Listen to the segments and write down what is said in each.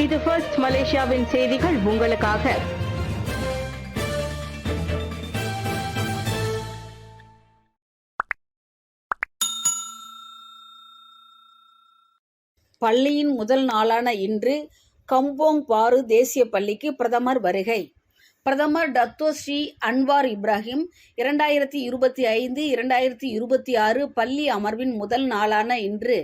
இது ஃபர்ஸ்ட் மலேசியாவின் செய்திகள் உங்களுக்காக. பள்ளியின் முதல் நாளான இன்று கம்போங் பாரு தேசிய பள்ளிக்கு பிரதமர் வருகை. பிரதமர் டத்தோ ஸ்ரீ அன்வார் இப்ராஹிம் 2025-2026 பள்ளி அமர்வின் முதல் நாளான இன்று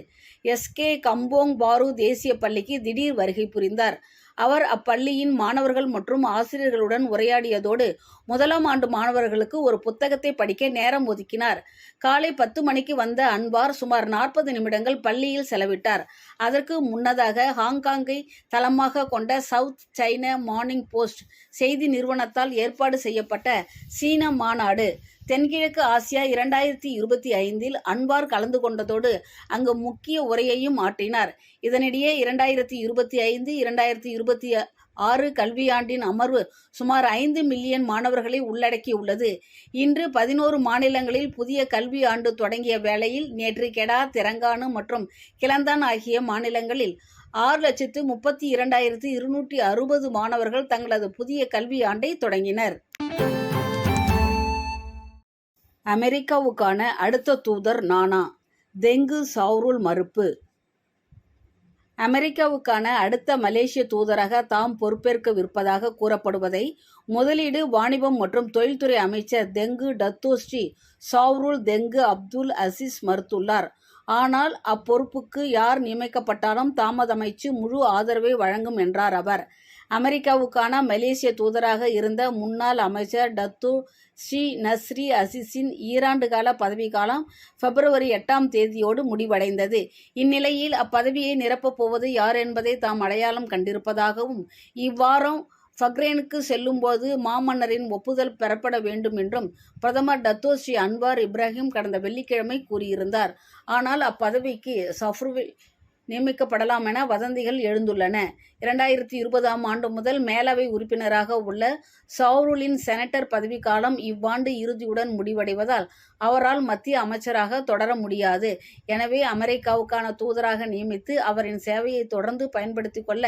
எஸ்கே கம்போங் பாரு தேசிய பள்ளிக்கு திடீர் வருகை புரிந்தார். அவர் அப்பள்ளியின் மாணவர்கள் மற்றும் ஆசிரியர்களுடன் உரையாடியதோடு முதலாம் ஆண்டு மாணவர்களுக்கு ஒரு புத்தகத்தை படிக்க நேரம் ஒதுக்கினார். காலை 10 மணிக்கு வந்த அன்வார் சுமார் 40 நிமிடங்கள் பள்ளியில் செலவிட்டார். அதற்கு முன்னதாக ஹாங்காங்கை தளமாக கொண்ட சவுத் சைனா மார்னிங் போஸ்ட் செய்தி நிறுவனத்தால் ஏற்பாடு செய்யப்பட்ட சீன மாநாடு தென்கிழக்கு ஆசியா 2025 அன்வார் கலந்து கொண்டதோடு அங்கு முக்கிய உரையையும் ஆற்றினார். இதனிடையே 2025-2026 கல்வியாண்டின் அமர்வு சுமார் 5 மில்லியன் மாணவர்களை உள்ளடக்கியுள்ளது. இன்று 11 மாநிலங்களில் புதிய கல்வி ஆண்டு தொடங்கிய வேளையில் நேற்று கெடா, தெலங்கானா மற்றும் கிளந்தான் ஆகிய மாநிலங்களில் 6,32,260 மாணவர்கள் தங்களது புதிய கல்வி ஆண்டை தொடங்கினர். அமெரிக்காவுக்கான அடுத்த தூதர் நானா, தெங்கு சாவ்ருல் மறுப்பு. அமெரிக்காவுக்கான அடுத்த மலேசிய தூதராக தாம் பொறுப்பேற்கவிருப்பதாக கூறப்படுவதை முதலீடு, வாணிபம் மற்றும் தொழில்துறை அமைச்சர் தெங்கு டத்தோ ஸ்ரீ சாவ்ருல் தெங்கு அப்துல் அசீஸ் மறுத்துள்ளார். ஆனால் அப்பொறுப்புக்கு யார் நியமிக்கப்பட்டாலும் தாமதமைச்சு முழு ஆதரவை வழங்கும் என்றார் அவர். அமெரிக்காவுக்கான மலேசிய தூதராக இருந்த முன்னாள் அமைச்சர் டத்தோ ஸ்ரீ நஸ்ரி அசீஸின் ஈராண்டு கால பதவிக்காலம் பிப்ரவரி 8ஆம் தேதியோடு முடிவடைந்தது. இந்நிலையில் அப்பதவியை நிரப்பப் போவது யார் என்பதை தாம் அடையாளம் கண்டிருப்பதாகவும் இவ்வாரம் பஹ்ரைனுக்கு செல்லும்போது மாமன்னரின் ஒப்புதல் பெறப்பட வேண்டும் என்றும் பிரதமர் டத்தோ ஸ்ரீ அன்வார் இப்ராஹிம் கடந்த வெள்ளிக்கிழமை கூறியிருந்தார். ஆனால் அப்பதவிக்கு சஃப்ருவில் நியமிக்கப்படலாம் என வதந்திகள் எழுந்துள்ளன. 2020ஆம் ஆண்டு முதல் மேலவை உறுப்பினராக உள்ள சாவ்ருலின் செனட்டர் பதவிக்காலம் இவ்வாண்டு இறுதியுடன் முடிவடைவதால் அவரால் மத்திய அமைச்சராக தொடர முடியாது. எனவே அமெரிக்காவுக்கான தூதராக நியமித்து அவரின் சேவையை தொடர்ந்து பயன்படுத்திக் கொள்ள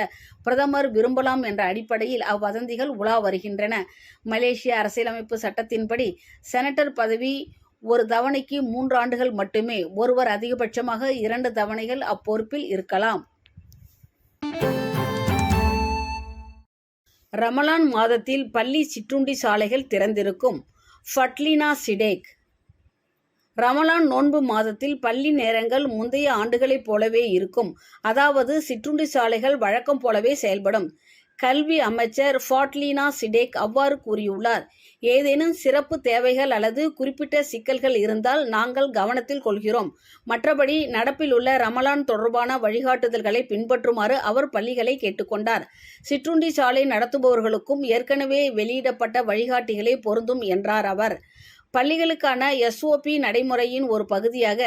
பிரதமர் விரும்பலாம் என்ற அடிப்படையில் அவ்வதந்திகள் உலா வருகின்றன. மலேசிய அரசியலமைப்பு சட்டத்தின்படி செனட்டர் பதவி ஒரு தவணைக்கு 3 ஆண்டுகள் மட்டுமே. ஒருவர் அதிகபட்சமாக 2 தவணைகள் அப்பொறுப்பில் இருக்கலாம். ரமலான் மாதத்தில் பள்ளி சிற்றுண்டி சாலைகள் திறந்திருக்கும். ஃபட்லினா சிடேக். ரமலான் நோன்பு மாதத்தில் பள்ளி நேரங்கள் முந்தைய ஆண்டுகளைப் போலவே இருக்கும். அதாவது சிற்றுண்டி சாலைகள் வழக்கம் போலவே செயல்படும். கல்வி அமைச்சர் ஃபாட்லினா சிடேக் அவ்வாறு கூறியுள்ளார். ஏதேனும் சிறப்பு தேவைகள் அல்லது குறிப்பிட்ட சிக்கல்கள் இருந்தால் நாங்கள் கவனத்தில் கொள்கிறோம். மற்றபடி நடப்பில் உள்ள ரமலான் தொடர்பான வழிகாட்டுதல்களை பின்பற்றுமாறு அவர் பள்ளிகளை கேட்டுக்கொண்டார். சிற்றுண்டி சாலை நடத்துபவர்களுக்கும் ஏற்கனவே வெளியிடப்பட்ட வழிகாட்டிகளே பொருந்தும் என்றார் அவர். பள்ளிகளுக்கான SOP நடைமுறையின் ஒரு பகுதியாக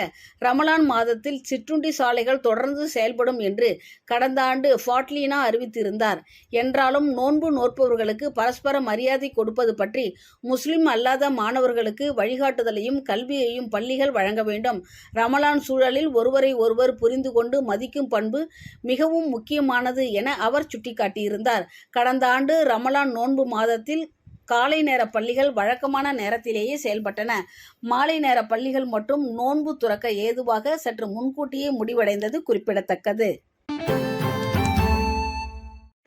ரமலான் மாதத்தில் சிற்றுண்டி சாலைகள் தொடர்ந்து செயல்படும் என்று கடந்த ஆண்டு ஃபாட்லினா அறிவித்திருந்தார். என்றாலும் நோன்பு நோற்பவர்களுக்கு பரஸ்பர மரியாதை கொடுப்பது பற்றி முஸ்லிம் அல்லாத மாணவர்களுக்கு வழிகாட்டுதலையும் கல்வியையும் பள்ளிகள் வழங்க வேண்டும். ரமலான் சூழலில் ஒருவரை ஒருவர் புரிந்து கொண்டு மதிக்கும் பண்பு மிகவும் முக்கியமானது என அவர் சுட்டிக்காட்டியிருந்தார். கடந்த ஆண்டு ரமலான் நோன்பு மாதத்தில் காலை நேர பள்ளிகள் வழக்கமான நேரத்திலேயே செயல்பட்டன. மாலை நேர பள்ளிகள் மற்றும் நோன்பு துறக்க ஏதுவாக சற்று முன்கூட்டியே முடிவடைந்தது குறிப்பிடத்தக்கது.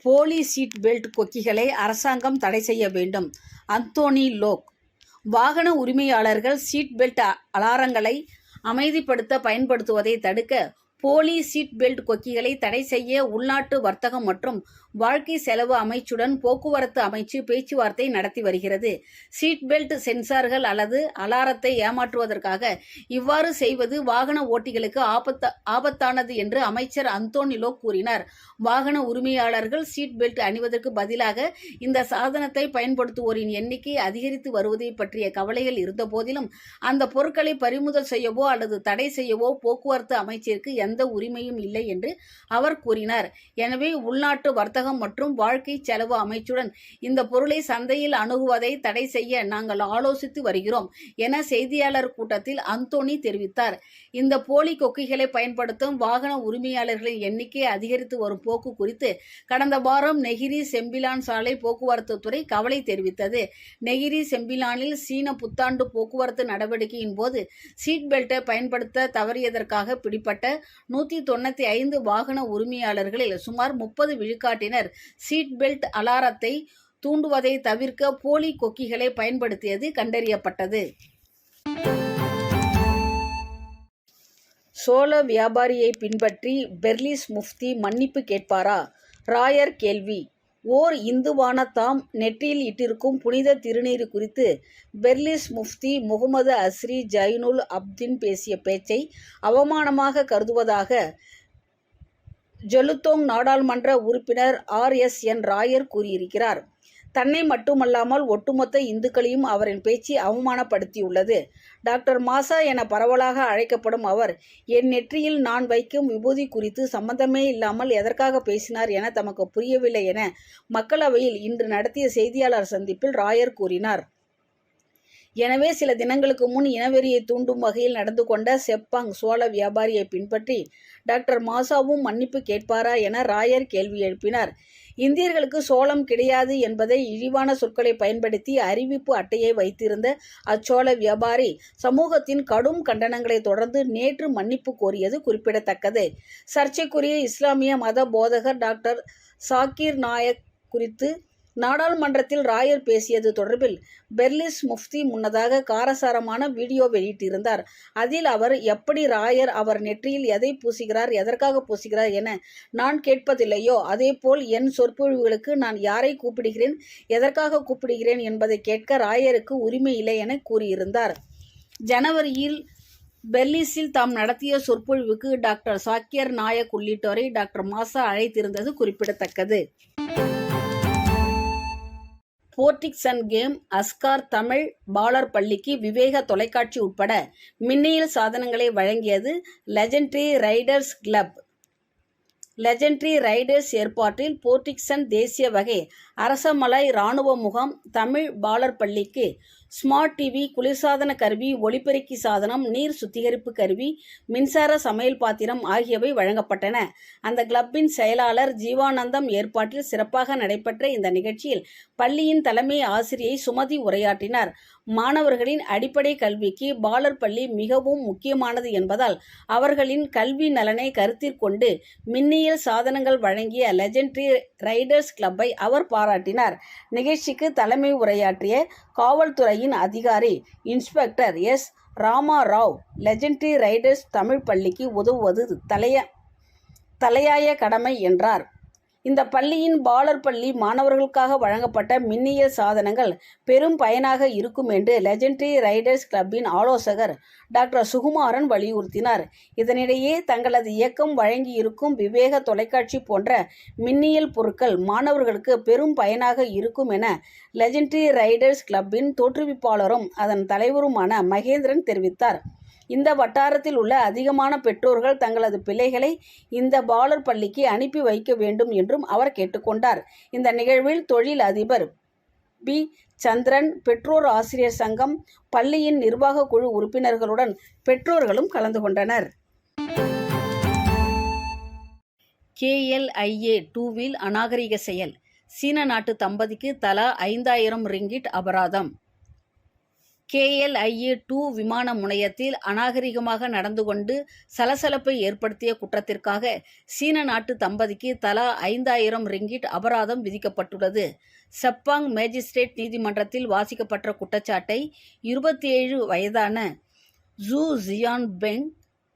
போலி சீட் பெல்ட் கொக்கிகளை அரசாங்கம் தடை செய்ய வேண்டும். அந்தோனி லோக். வாகன உரிமையாளர்கள் சீட் பெல்ட் அலாரங்களை அமைதிப்படுத்த பயன்படுத்துவதை தடுக்க போலி சீட் பெல்ட் கொக்கிகளை தடை செய்ய உள்நாட்டு வர்த்தகம் மற்றும் வாழ்க்கை செலவு அமைச்சுடன் போக்குவரத்து அமைச்சு பேச்சுவார்த்தை நடத்தி வருகிறது. சீட் பெல்ட் சென்சார்கள் அல்லது அலாரத்தை ஏமாற்றுவதற்காக இவ்வாறு செய்வது வாகன ஓட்டிகளுக்கு ஆபத்தானது என்று அமைச்சர் அந்தோனி லோக் கூறினார். வாகன உரிமையாளர்கள் சீட் பெல்ட் அணிவதற்கு பதிலாக இந்த சாதனத்தை பயன்படுத்துவோரின் எண்ணிக்கை அதிகரித்து வருவதை பற்றிய கவலைகள் இருந்த போதிலும் அந்த பொருட்களை பறிமுதல் செய்யவோ அல்லது தடை செய்யவோ போக்குவரத்து அமைச்சிற்கு எந்த உரிமையும் இல்லை என்று அவர் கூறினார். எனவே உள்நாட்டு வர்த்தக வர்த்தகம் மற்றும் வாழ்க்கை செலவு அமைச்சுடன் இந்த பொருளை சந்தையில் அணுகுவதை தடை செய்ய நாங்கள் ஆலோசித்து வருகிறோம் என செய்தியாளர் கூட்டத்தில் அந்தோனி தெரிவித்தார். இந்த போலி கொக்கிகளை பயன்படுத்தும் வாகன உரிமையாளர்களின் எண்ணிக்கை அதிகரித்து வரும் போக்கு குறித்து கடந்த வாரம் நெகிரி செம்பிலான் சாலை போக்குவரத்து துறை கவலை தெரிவித்தது. நெகிரி செம்பிலானில் சீன புத்தாண்டு போக்குவரத்து நடவடிக்கையின் போது சீட் பெல்ட்டை பயன்படுத்த தவறியதற்காக பிடிப்பட்ட 195 வாகன உரிமையாளர்களில் சுமார் 30 விழுக்காட்டினர் சீட் பெல்ட் அலாரத்தை தூண்டுவதை தவிர்க்க போலி கொக்கிகளை பயன்படுத்தியது கண்டறியப்பட்டது. சோள வியாபாரியை பின்பற்றி பெர்லிஸ் முஃப்தி மன்னிப்பு கேட்பாரா? ராயர் கேள்வி. ஓர் இந்துவான தாம் நெற்றியில் இட்டிருக்கும் புனித திருநீறு குறித்து பெர்லிஸ் முஃப்தி முகமது அஸ்ரி ஜைனுல் அப்தின் பேசிய பேச்சை அவமானமாக கருதுவதாக ஜெலுத்தோங் நாடாளுமன்ற உறுப்பினர் RSN ராயர் கூறியிருக்கிறார். தன்னை மட்டுமல்லாமல் ஒட்டுமொத்த இந்துக்களையும் அவரின் பேச்சு அவமானப்படுத்தியுள்ளது. டாக்டர் மாசா என பரவலாக அழைக்கப்படும் அவர் என் நெற்றியில் நான் வைக்கும் விபூதி குறித்து சம்பந்தமே இல்லாமல் எதற்காக பேசினார் என தமக்கு புரியவில்லை என மக்களவையில் இன்று நடத்திய செய்தியாளர் சந்திப்பில் ராயர் கூறினார். எனவே சில தினங்களுக்கு முன் இனவெறியை தூண்டும் வகையில் நடந்து கொண்ட செப்பாங் சோள வியாபாரியை பின்பற்றி டாக்டர் மாசாவும் மன்னிப்பு கேட்பாரா என ராயர் கேள்வி எழுப்பினார். இந்தியர்களுக்கு சோளம் கிடையாது என்பதை இழிவான சொற்களை பயன்படுத்தி அறிவிப்பு அட்டையை வைத்திருந்த அச்சோள வியாபாரி சமூகத்தின் கடும் கண்டனங்களை தொடர்ந்து நேற்று மன்னிப்பு கோரியது குறிப்பிடத்தக்கது. சர்ச்சைக்குரிய இஸ்லாமிய மத போதகர் டாக்டர் சாக்கிர் நாயக் குறித்து நாடாளுமன்றத்தில் ராயர் பேசியது தொடர்பில் பெர்லிஸ் முஃப்தி முன்னதாக காரசாரமான வீடியோ வெளியிட்டிருந்தார். அதில் அவர் எப்படி ராயர் அவர் நெற்றியில் எதை பூசுகிறார், எதற்காக பூசுகிறார் என நான் கேட்பதில்லையோ அதேபோல் என் சொற்பொழிவுகளுக்கு நான் யாரை கூப்பிடுகிறேன், எதற்காக கூப்பிடுகிறேன் என்பதை கேட்க ராயருக்கு உரிமை இல்லை என கூறியிருந்தார். ஜனவரியில் பெர்லிஸில் தாம் நடத்திய சொற்பொழிவுக்கு டாக்டர் சாக்கியர் நாயக் உள்ளிட்டோரை டாக்டர் மாசா அழைத்திருந்தது குறிப்பிடத்தக்கது. போர்டிக்சன் கேம் அஸ்கார் தமிழ் பாலர் பள்ளிக்கு விவேக தொலைக்காட்சி உட்பட மின்னியல் சாதனங்களை வழங்கியது legendary Riders club. Legendary Riders ஏற்பாட்டில் போர்டிக்சன் தேசிய வகை அரசமலை இராணுவ முகாம் தமிழ் பாலர் பள்ளிக்கு ஸ்மார்ட் டிவி, குளிர்சாதன கருவி, ஒளிபெருக்கி சாதனம், நீர் சுத்திகரிப்பு கருவி, மின்சார சமையல் பாத்திரம் ஆகியவை வழங்கப்பட்டன. அந்த கிளப்பின் செயலாளர் ஜீவானந்தம் ஏற்பாட்டில் சிறப்பாக நடைபெற்ற இந்த நிகழ்ச்சியில் பள்ளியின் தலைமை ஆசிரியை சுமதி உரையாற்றினார். மாணவர்களின் அடிப்படை கல்விக்கு பாலர் பள்ளி மிகவும் முக்கியமானது என்பதால் அவர்களின் கல்வி நலனை கருத்திற்கொண்டு மின்னியல் சாதனங்கள் வழங்கிய லெஜெண்டரி ரைடர்ஸ் கிளப்பை அவர் பாராட்டினார். நிகழ்ச்சிக்கு தலைமை உரையாற்றிய காவல்துறையின் அதிகாரி inspector S. Ramarao legendary riders Tamil பள்ளிக்கு உதவுவது தலையாய கடமை என்றார். இந்த பள்ளியின் பாலர் பள்ளி மாணவர்களுக்காக வழங்கப்பட்ட மின்னியல் சாதனங்கள் பெரும் பயனாக இருக்கும் என்று லெஜெண்டரி ரைடர்ஸ் கிளப்பின் ஆலோசகர் டாக்டர் சுகுமாரன் வலியுறுத்தினார். இதனிடையே தங்களது இயக்கம் வழங்கியிருக்கும் விவேக தொலைக்காட்சி போன்ற மின்னியல் பொருட்கள் மாணவர்களுக்கு பெரும் பயனாக இருக்கும் என லெஜெண்டரி ரைடர்ஸ் கிளப்பின் தோற்றுவிப்பாளரும் அதன் தலைவருமான மகேந்திரன் தெரிவித்தார். இந்த வட்டாரத்தில் உள்ள அதிகமான பெற்றோர்கள் தங்களது பிள்ளைகளை இந்த பாலர் பள்ளிக்கு அனுப்பி வைக்க வேண்டும் என்றும் அவர் கேட்டுக்கொண்டார். இந்த நிகழ்வில் தொழில் அதிபர் B. சந்திரன், பெற்றோர் ஆசிரியர் சங்கம், பள்ளியின் நிர்வாக குழு உறுப்பினர்களுடன் பெற்றோர்களும் கலந்து கொண்டனர். KLIA 2 அநாகரிக செயல். சீன நாட்டு தம்பதிக்கு தலா 5000 ரிங்கிட் அபராதம். KLIA 2 விமான முனையத்தில் அநாகரிகமாக நடந்து கொண்டு சலசலப்பை ஏற்படுத்திய குற்றத்திற்காக சீன நாட்டு தம்பதிக்கு தலா 5000 ரிங்கிட் அபராதம் விதிக்கப்பட்டுள்ளது. செப்பாங் மேஜிஸ்ட்ரேட் நீதிமன்றத்தில் வாசிக்கப்பட்ட குற்றச்சாட்டை 27 வயதான ஜூ ஜியான்பெங்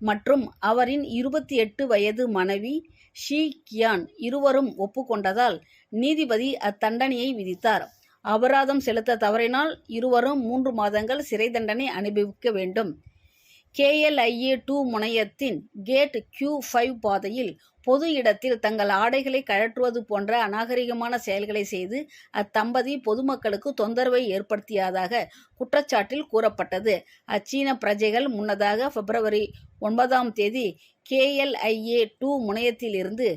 மற்றும் அவரின் 28 வயது மனைவி ஷி கியான் இருவரும் ஒப்புக்கொண்டதால் நீதிபதி அத்தண்டனையை விதித்தார். அபராதம் செலுத்த தவறினால் இருவரும் 3 மாதங்கள் சிறை தண்டனை அனுபவிக்க வேண்டும். KLIA 2 முனையத்தின் கேட் Q5 பாதையில் பொது இடத்தில் தங்கள் ஆடைகளை கழற்றுவது போன்ற அநாகரிகமான செயல்களை செய்து அத்தம்பதி பொதுமக்களுக்கு தொந்தரவை ஏற்படுத்தியதாக குற்றச்சாட்டில் கூறப்பட்டது. அச்சீன பிரஜைகள் முன்னதாக February 9 KLIA 2 முனையத்திலிருந்து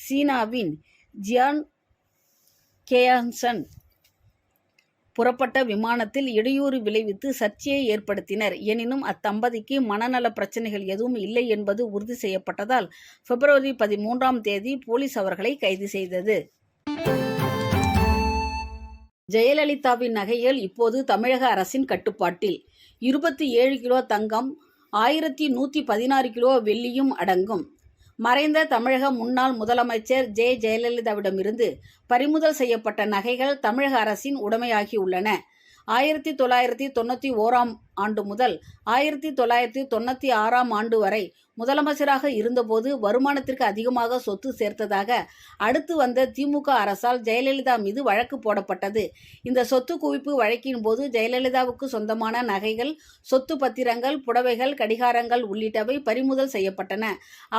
சீனாவின் ஜியான் கேயான்சன் புறப்பட்ட விமானத்தில் இடையூறு விளைவித்து சர்ச்சையை ஏற்படுத்தினர். எனினும் அத்தம்பதிக்கு மனநல பிரச்சனைகள் எதுவும் இல்லை என்பது உறுதி செய்யப்பட்டதால் பிப்ரவரி 13ஆம் தேதி போலீஸ் அவர்களை கைது செய்தது. ஜெயலலிதாவின் நகைகள் இப்போது தமிழக அரசின் கட்டுப்பாட்டில். 27 கிலோ தங்கம், 1116 கிலோ வெள்ளியும் அடங்கும். மறைந்த தமிழக முன்னாள் முதலமைச்சர் ஜெயலலிதாவிடமிருந்து பறிமுதல் செய்யப்பட்ட நகைகள் தமிழக அரசின் உடைமையாகியுள்ளன. 1991ஆம் ஆண்டு முதல் 1996ஆம் ஆண்டு வரை முதலமைச்சராக இருந்தபோது வருமானத்திற்கு அதிகமாக சொத்து சேர்த்ததாக அடுத்து வந்த திமுக அரசால் ஜெயலலிதா மீது வழக்கு போடப்பட்டது. இந்த சொத்து குவிப்பு வழக்கின் போது ஜெயலலிதாவுக்கு சொந்தமான நகைகள், சொத்து பத்திரங்கள், புடவைகள், கடிகாரங்கள் உள்ளிட்டவை பறிமுதல் செய்யப்பட்டன.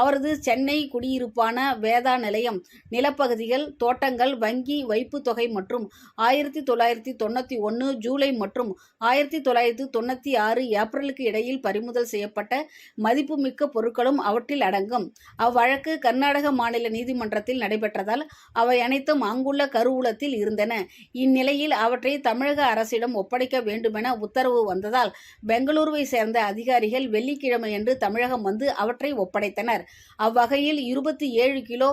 அவரது சென்னை குடியிருப்பான வேதா நிலையம், நிலப்பகுதிகள், தோட்டங்கள், வங்கி வைப்பு தொகை மற்றும் 1991 ஜூலை மற்றும் 1996 ஏப்ரலுக்கு இடையில் பறிமுதல் செய்யப்பட்ட மதிப்புமிக்க பொருட்களும் அவற்றில் அடங்கும். அவ்வழக்கு கர்நாடக மாநில நீதிமன்றத்தில் நடைபெற்றதால் அவை அனைத்தும் அங்குள்ள கருவூலத்தில் இருந்தன. இந்நிலையில் அவற்றை தமிழக அரசிடம் ஒப்படைக்க வேண்டுமென உத்தரவு வந்ததால் பெங்களூருவை சேர்ந்த அதிகாரிகள் வெள்ளிக்கிழமையன்று தமிழகம் வந்து அவற்றை ஒப்படைத்தனர். அவ்வகையில் 27 கிலோ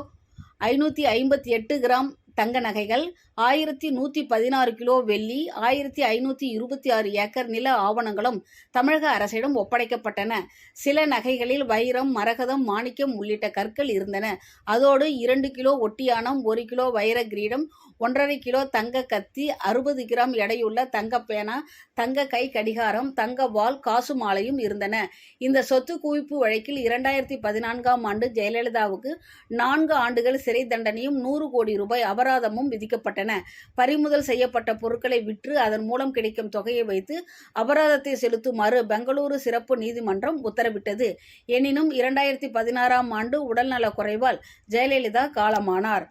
558 கிராம் தங்க நகைகள், 1116 கிலோ வெள்ளி, 1526 ஏக்கர் நில ஆவணங்களும் தமிழக அரசிடம் ஒப்படைக்கப்பட்டன. சில நகைகளில் வைரம், மரகதம், மாணிக்கம் உள்ளிட்ட கற்கள் இருந்தன. அதோடு 2 கிலோ ஒட்டியானம், 1 கிலோ வைர கிரீடம், 1.5 கிலோ தங்க கத்தி, 60 கிராம் எடையுள்ள தங்க பேனா, தங்க கை கடிகாரம், தங்க வாள், காசு மாலையும் இருந்தன. இந்த சொத்து குவிப்பு வழக்கில் 2014ஆம் ஆண்டு ஜெயலலிதாவுக்கு 4 ஆண்டுகள் சிறை தண்டனையும் 100 கோடி ரூபாய் அபராதமும் விதிக்கப்பட்டன. பறிமுதல் செய்யப்பட்ட பொருட்களை விற்று அதன் மூலம் கிடைக்கும் தொகையை வைத்து அபராதத்தை செலுத்துமாறு பெங்களூரு சிறப்பு நீதிமன்றம் உத்தரவிட்டது. எனினும் 2016ஆம் ஆண்டு உடல்நலக் குறைவால் ஜெயலலிதா காலமானார்.